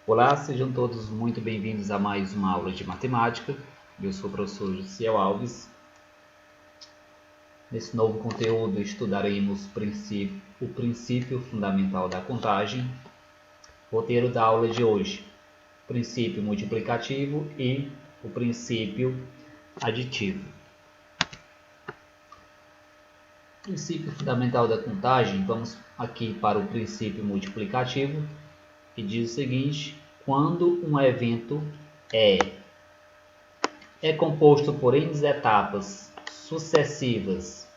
Olá, sejam todos muito bem-vindos a mais uma aula de matemática. Eu sou o professor Josiel Alves. Nesse novo conteúdo estudaremos o princípio fundamental da contagem. Roteiro da aula de hoje: princípio multiplicativo e o princípio aditivo. Princípio fundamental da contagem, vamos aqui para o princípio multiplicativo, que diz o seguinte: quando um evento é composto por n etapas sucessivas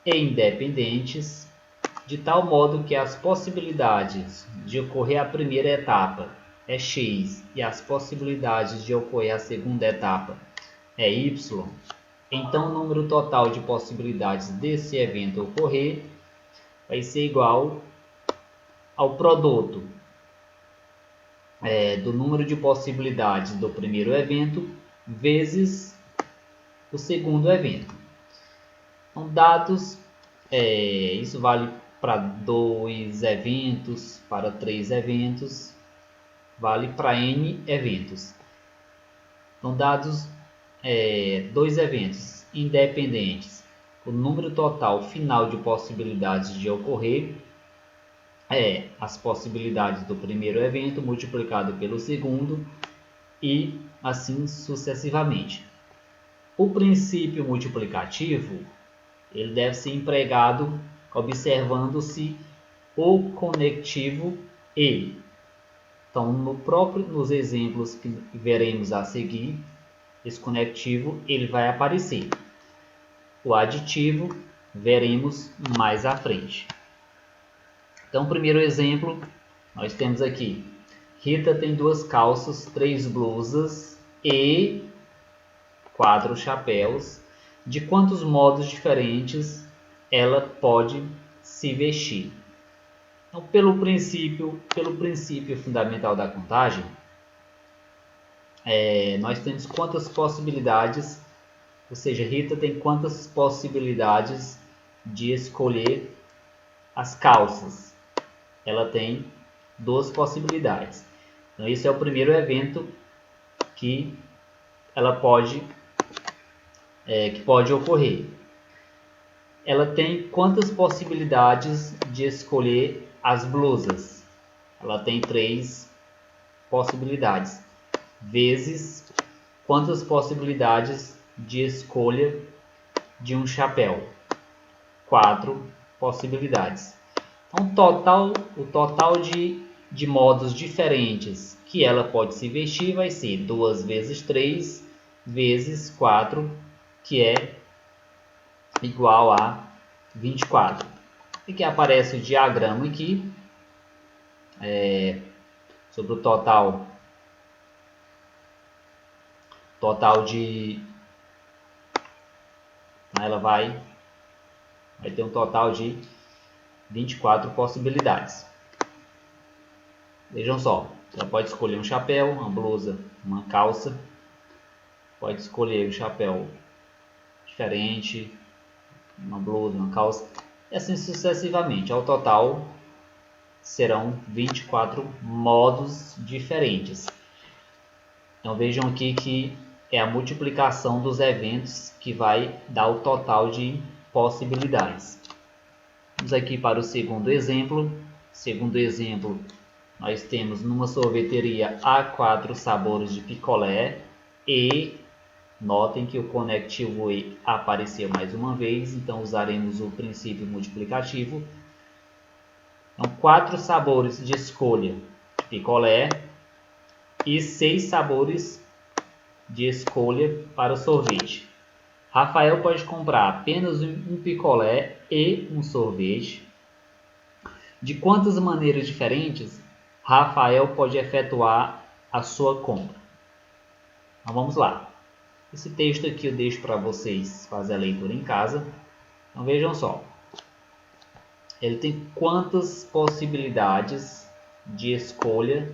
e independentes, de tal modo que as possibilidades de ocorrer a primeira etapa é x e as possibilidades de ocorrer a segunda etapa é y, então o número total de possibilidades desse evento ocorrer vai ser igual ao produto do número de possibilidades do primeiro evento vezes o segundo evento. Então, dados, isso vale para 2 eventos, para 3 eventos, vale para n eventos. Então, dados 2 eventos independentes, o número total final de possibilidades de ocorrer é as possibilidades do primeiro evento multiplicado pelo segundo e assim sucessivamente. O princípio multiplicativo ele deve ser empregado observando-se o conectivo e. Então, nos exemplos que veremos a seguir, esse conectivo ele vai aparecer. O aditivo veremos mais à frente. Então, primeiro exemplo, nós temos aqui: Rita tem 2 calças, 3 blusas e 4 chapéus. De quantos modos diferentes ela pode se vestir? Então, pelo princípio fundamental da contagem, nós temos quantas possibilidades, ou seja, Rita tem quantas possibilidades de escolher as calças? Ela tem 2 possibilidades. Então, esse é o primeiro evento que ela pode ocorrer. Ela tem quantas possibilidades de escolher as blusas? Ela tem 3 possibilidades. Vezes quantas possibilidades de escolha de um chapéu? 4 possibilidades. Então, o total de modos diferentes que ela pode se vestir vai ser 2 vezes 3 vezes 4, que é igual a 24. E que aparece o diagrama aqui, sobre o total de... Ela vai ter um total de 24 possibilidades. Vejam só, ela pode escolher um chapéu, uma blusa, uma calça, pode escolher um chapéu diferente, uma blusa, uma calça, e assim sucessivamente. Ao total, serão 24 modos diferentes. Então vejam aqui que é a multiplicação dos eventos que vai dar o total de possibilidades. Vamos aqui para o segundo exemplo. Segundo exemplo, nós temos numa sorveteria há 4 sabores de picolé e notem que o conectivo e apareceu mais uma vez, então usaremos o princípio multiplicativo. Então, 4 sabores de escolha de picolé e 6 sabores de escolha para o sorvete. Rafael pode comprar apenas um picolé e um sorvete. De quantas maneiras diferentes Rafael pode efetuar a sua compra? Então vamos lá. Esse texto aqui eu deixo para vocês fazer a leitura em casa. Então vejam só. Ele tem quantas possibilidades de escolha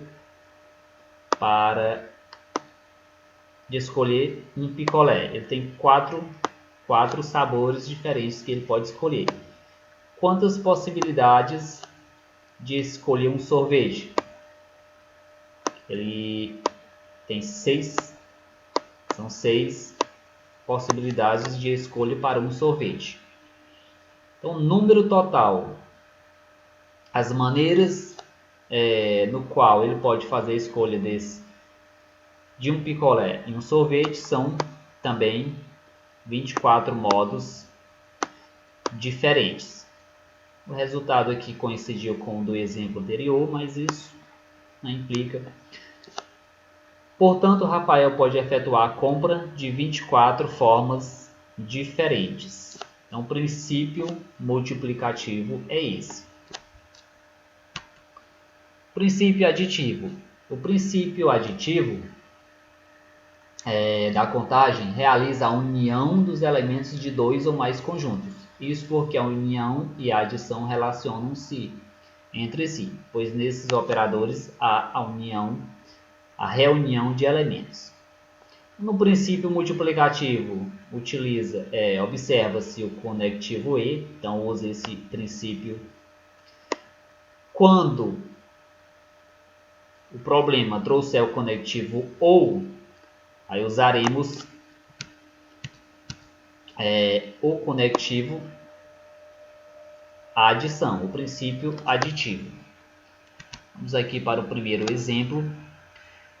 de escolher um picolé? Ele tem 4 sabores diferentes que ele pode escolher. Quantas possibilidades de escolher um sorvete? ele tem são 6 possibilidades de escolha para um sorvete. Então, número total, as maneiras no qual ele pode fazer a escolha de um picolé e um sorvete são também 24 modos diferentes. O resultado aqui coincidiu com o do exemplo anterior, mas isso não implica. Portanto, Rafael pode efetuar a compra de 24 formas diferentes. Então, o princípio multiplicativo é esse. Princípio aditivo. O princípio aditivo da contagem realiza a união dos elementos de 2 ou mais conjuntos. Isso porque a união e a adição relacionam-se entre si, pois nesses operadores há a reunião de elementos. No princípio multiplicativo, observa-se o conectivo e, então usa esse princípio quando o problema trouxer o conectivo ou, aí usaremos o conectivo a adição, o princípio aditivo. Vamos aqui para o primeiro exemplo.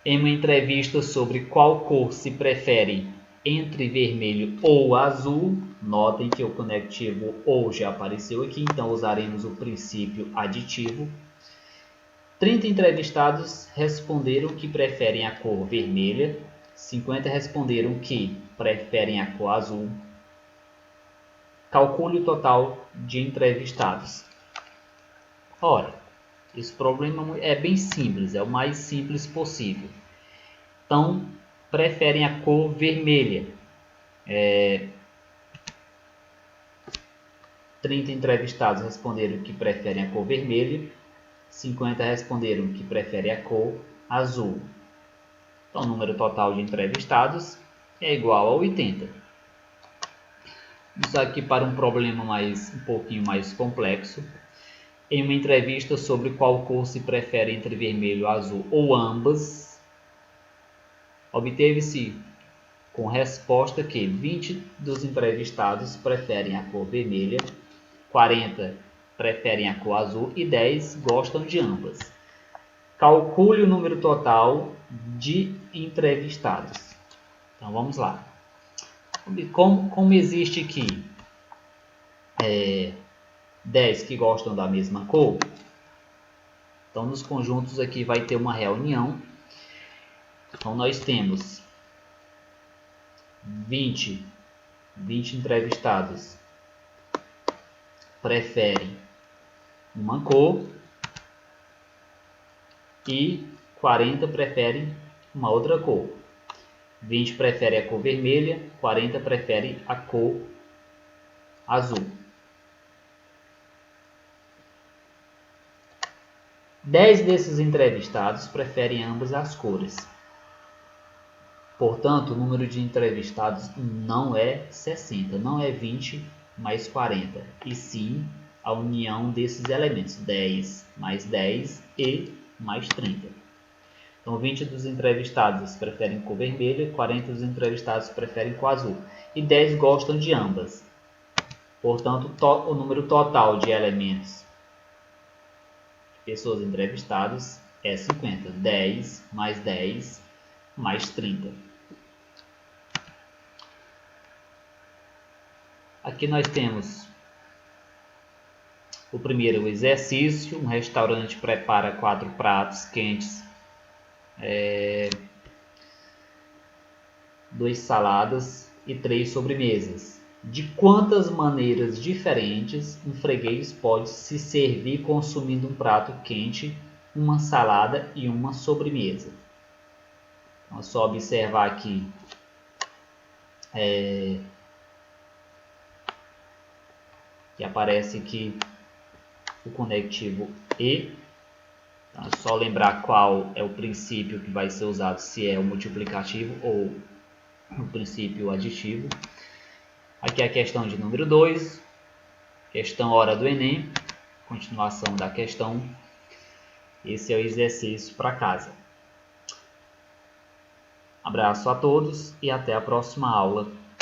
Em uma entrevista sobre qual cor se prefere entre vermelho ou azul, notem que o conectivo ou já apareceu aqui, então usaremos o princípio aditivo. 30 entrevistados responderam que preferem a cor vermelha, 50 responderam que preferem a cor azul. Calcule o total de entrevistados. Ora, esse problema é bem simples, é o mais simples possível. Então, preferem a cor vermelha. 30 entrevistados responderam que preferem a cor vermelha, 50 responderam que preferem a cor azul. Então, o número total de entrevistados é igual a 80. Vamos aqui para um problema um pouquinho mais complexo. Em uma entrevista sobre qual cor se prefere entre vermelho, azul ou ambas, obteve-se com resposta que 20 dos entrevistados preferem a cor vermelha, 40 preferem a cor azul e 10 gostam de ambas. Calcule o número total de entrevistados. Então vamos lá. Como existe aqui 10 que gostam da mesma cor, então nos conjuntos aqui vai ter uma reunião. Então nós temos 20 entrevistados preferem uma cor e 40 preferem uma outra cor. 20 preferem a cor vermelha, 40 preferem a cor azul. 10 desses entrevistados preferem ambas as cores. Portanto, o número de entrevistados não é 60, não é 20 mais 40, e sim a união desses elementos, 10 mais 10 e mais 30. Então, 20 dos entrevistados preferem cor vermelha, 40 dos entrevistados preferem cor azul, e 10 gostam de ambas. Portanto, o número total de elementos de pessoas entrevistadas é 50. 10 mais 10 mais 30. Aqui nós temos o primeiro exercício. Um restaurante prepara 4 pratos quentes, 2 saladas e 3 sobremesas. De quantas maneiras diferentes um freguês pode se servir consumindo um prato quente, uma salada e uma sobremesa? Então, é só observar aqui que aparece aqui o conectivo e. Então, é só lembrar qual é o princípio que vai ser usado, se é o multiplicativo ou o princípio aditivo. Aqui é a questão de número 2, questão hora do Enem, continuação da questão. Esse é o exercício para casa. Abraço a todos e até a próxima aula.